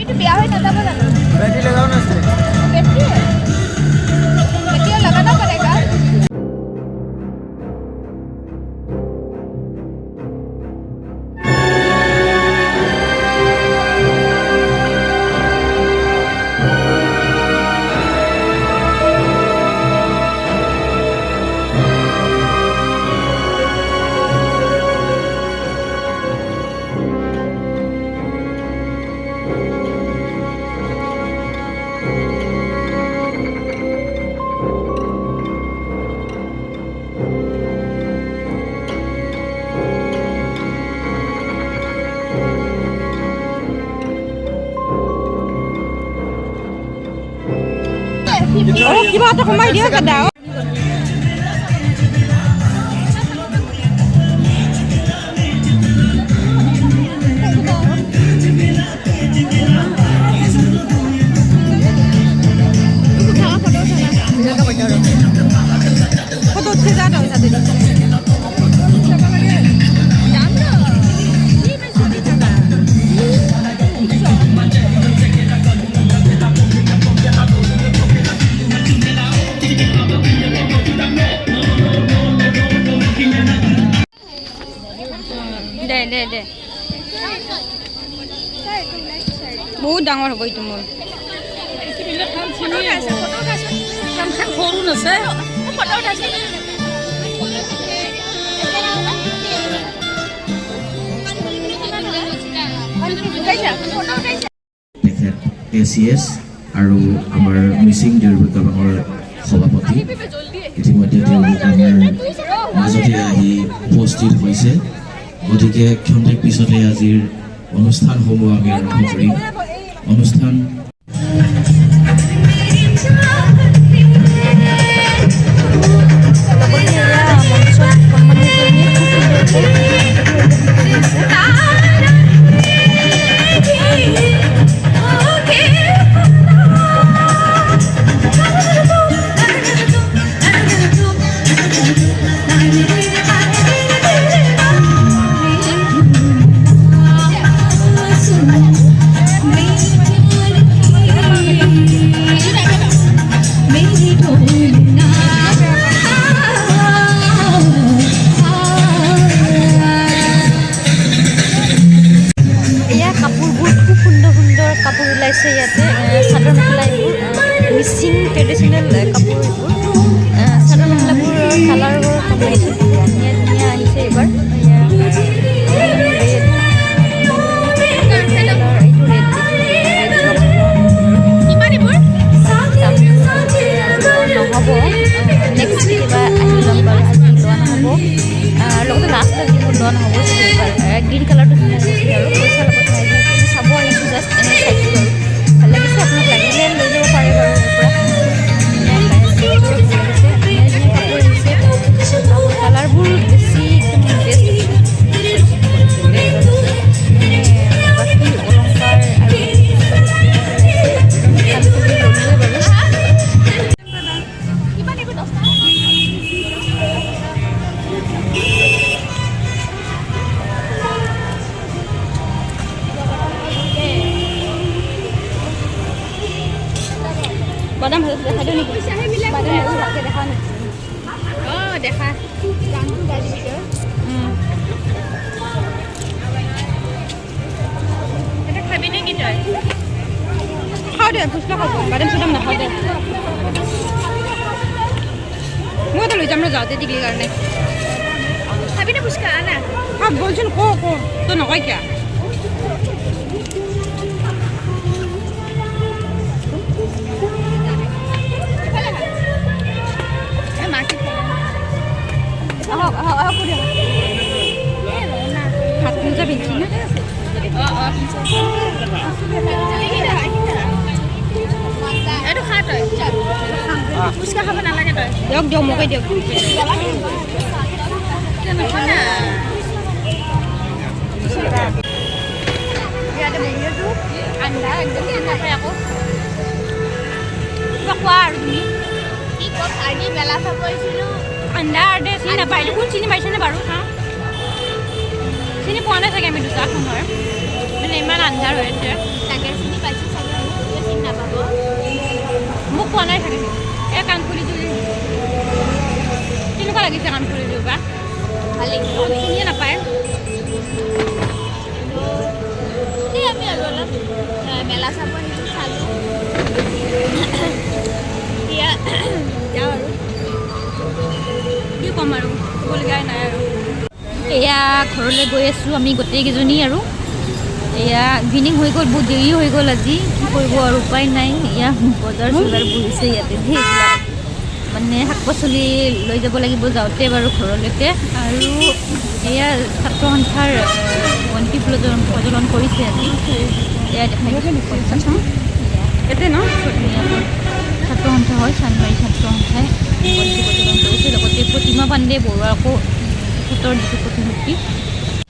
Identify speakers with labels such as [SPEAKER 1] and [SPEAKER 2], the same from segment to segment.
[SPEAKER 1] বেটিটো বিয়া হৈ নাযাব জানো?
[SPEAKER 2] বেটি লগাও নাছে
[SPEAKER 1] বেটিয়ে লগানা পড়েগা।
[SPEAKER 3] কিবা এটা কমাই দিয়া কাদা ফটো উঠে যা তই তাতে দে বহুত ডাঙৰ হ'ব এইটো মোৰ সৰু নাছে
[SPEAKER 4] ACS আৰু আমাৰ মিচিং দেউৰী বিভাগৰ সভাপতি ইতিমধ্যে তেওঁলোক আমাৰ মাজতে আহি উপস্থিত হৈছে গতিকে ক্ষন্তেক পিছতে আজিৰ অনুষ্ঠানসমূহ আমি আৰম্ভ কৰিম অনুষ্ঠান মিচিং ট্ৰেডিশ্যনেল কাপোৰবোৰ চাদৰ মেখেলাবোৰৰ কালাৰবোৰ কম্বিনেশ্যন ধুনীয়া ধুনীয়া আহিছে এইবাৰ নহ'ব নেক্সট কিবা আহি ল'ম বাৰু আজি লোৱা নহ'ব লগতে লাষ্টত যিবোৰ লোৱা নহ'ব গ্ৰীণ কালাৰটো ধুনীয়া লাগিছে আৰু পইচা লগত নাই চাব আহিছোঁ জাষ্ট এনে চাইছোঁ বাৰু ভাল লাগিছে আপোনাক লাগিলে লৈ যাব পাৰে বাৰু কালাৰবোৰ বেছি একদম বেষ্ট বাকী অলংকাৰ আৰু বাদাম ভাজি দেখা দিওঁ নেকি বাদাম ভাজি ভালকৈ দেখা নেকি অঁ দেখা গানটো গাড়ী ভিতৰত এটা খাবি নেকি তই খাওঁ দে ফুচকা খাব বাদাম চাদাম নাখাওঁ দে মই এটা লৈ যাম ৰ যাওঁতে টিকলিৰ কাৰণে খাবি নে ফুচকা আনা খাব বলচোন ক তই নকয় কিয় হাত মোজা পিন্ধি না এইটো খা তই ফুচকা খাব নালাগে তই দিয়ক দিয়ক মোকে দিয়ক ইয়াতে মহিলাটো আন্ধা একদম নাখায় আকৌ কিবা কোৱা আৰু তুমি আজি মেলা চাব গৈছিলোঁ আন্ধা দে চিনি নাপায় কোন চিনি পাইছেনে বাৰু হা চিনি পোৱা নাই চাগে আমি দুটা সময় মানে ইমান আন্ধাৰ হৈ আছে তাকে চিনি পাইছোঁ
[SPEAKER 3] লাগিছে কাম কৰিলোঁ বা
[SPEAKER 1] ভালেই
[SPEAKER 3] শুনিয়ে নাপায়
[SPEAKER 1] এই আমি আৰু অলপ মেলা চাব আহিলোঁ চালোঁ এতিয়া যাওঁ আৰু
[SPEAKER 3] কি ক'ম আৰু ক'বলগীয়াই নাই আৰু
[SPEAKER 4] এয়া ঘৰলৈ গৈ আছোঁ আমি গোটেইকেইজনী আৰু এয়া ইভিনিং হৈ গ'ল বহুত দেৰি হৈ গ'ল আজি কি কৰিব আৰু উপায় নাই এয়া বজাৰ চজাৰ বহিছে ইয়াতে সেইবিলাক মানে শাক পাচলি লৈ যাব লাগিব যাওঁতে বাৰু ঘৰলৈকে আৰু এয়া ছাত্ৰ সন্থাৰ বন্তি প্ৰজ্বলন কৰিছে আজি এয়া দেখাই দিছোঁ
[SPEAKER 3] ইয়াতে ন
[SPEAKER 4] ধুনীয়াকৈ ছাত্ৰ সন্থা হয় চানমাৰী ছাত্ৰ সন্থাই বন্তি প্ৰজ্বলন কৰিছে লগতে প্ৰতিমা পাণ্ডে বৰুৱাকো তেখেতৰ যিটো প্ৰতিমূৰ্তি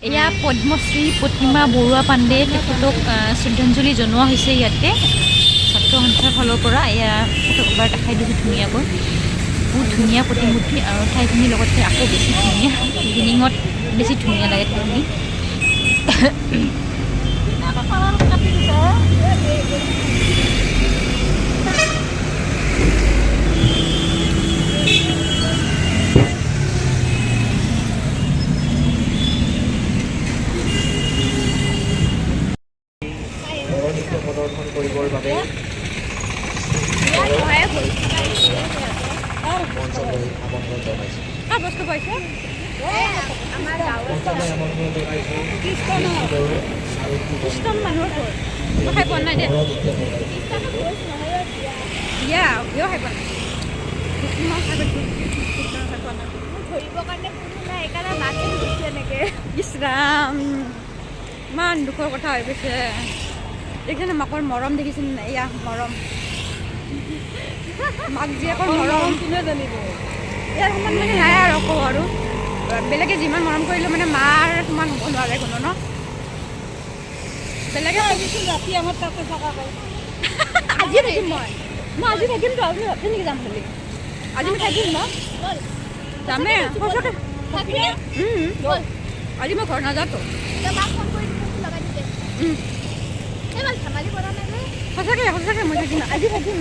[SPEAKER 4] এয়া পদ্মশ্ৰী প্ৰতিমা বৰুৱা পাণ্ডে তেখেতক শ্ৰদ্ধাঞ্জলি জনোৱা হৈছে ইয়াতে ছাত্ৰ সন্থাৰ ফালৰ পৰা এয়া এবাৰ দেখাই দিছোঁ ধুনীয়াকৈ বহুত ধুনীয়া প্ৰতিমূৰ্তি আৰু ঠাইখিনিৰ লগতে আকৌ বেছি ধুনীয়া ইভিনিঙত বেছি ধুনীয়া লাগে ঠাইখিনি
[SPEAKER 2] প্ৰদৰ্শন কৰিবৰ বাবে মঞ্চলৈ আমন্ত্ৰণ জনাইছোঁ।
[SPEAKER 3] বস্তু পাইছে
[SPEAKER 1] আমাৰ গাঁৱৰ
[SPEAKER 2] মঞ্চলৈ আমন্ত্ৰণ জনাইছোঁ
[SPEAKER 3] খ্ৰীষ্টান মানুহৰ ঘৰ মই খাই পোৱা নাই দে ইয়া কিয় খাই পোৱা নাই মই খাই পাইছোঁ খ্ৰীষ্টান খাই পোৱা নাই
[SPEAKER 1] ধৰিবৰ কাৰণে কোনো নাই সেইকাৰণে মাকে ধৰিছে এনেকৈ
[SPEAKER 3] ইছ ৰাম ইমান দুখৰ কথা হৈ গৈছে দেখিছেনে মাকৰ মৰম দেখিছে নাই এয়া মৰম মাক জীয়েকৰ মৰম কোনে জানিব ইয়াৰ সমান মানে নাই আৰু কওঁ আৰু বেলেগে যিমান মৰম কৰিলেও মানে মাৰ সমান হ'ব নোৱাৰে কোনো ন বেলেগে ভাবিছোঁ ৰাতি আমাৰ তাতে থকা আজি থাকিম মই আজি থাকিমতো আপুনি ভাবছে নেকি যাম বুলি আজি মই থাকিম ন যামে সঁচাকৈ আজি মই ঘৰ নাযাওঁতো
[SPEAKER 1] মাক ফোন কৰি লগাই দিছে এইবাৰ ধেমালি কৰা নাই
[SPEAKER 3] সঁচাকৈ মই থাকিম আজি থাকিম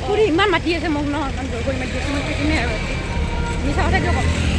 [SPEAKER 3] খুৰী ইমান মাতি আছে মোক ন ইমান জোৰ কৰি মাতি আছে মই থাকিমেই আৰু মিছা কথা কিয় ক'ম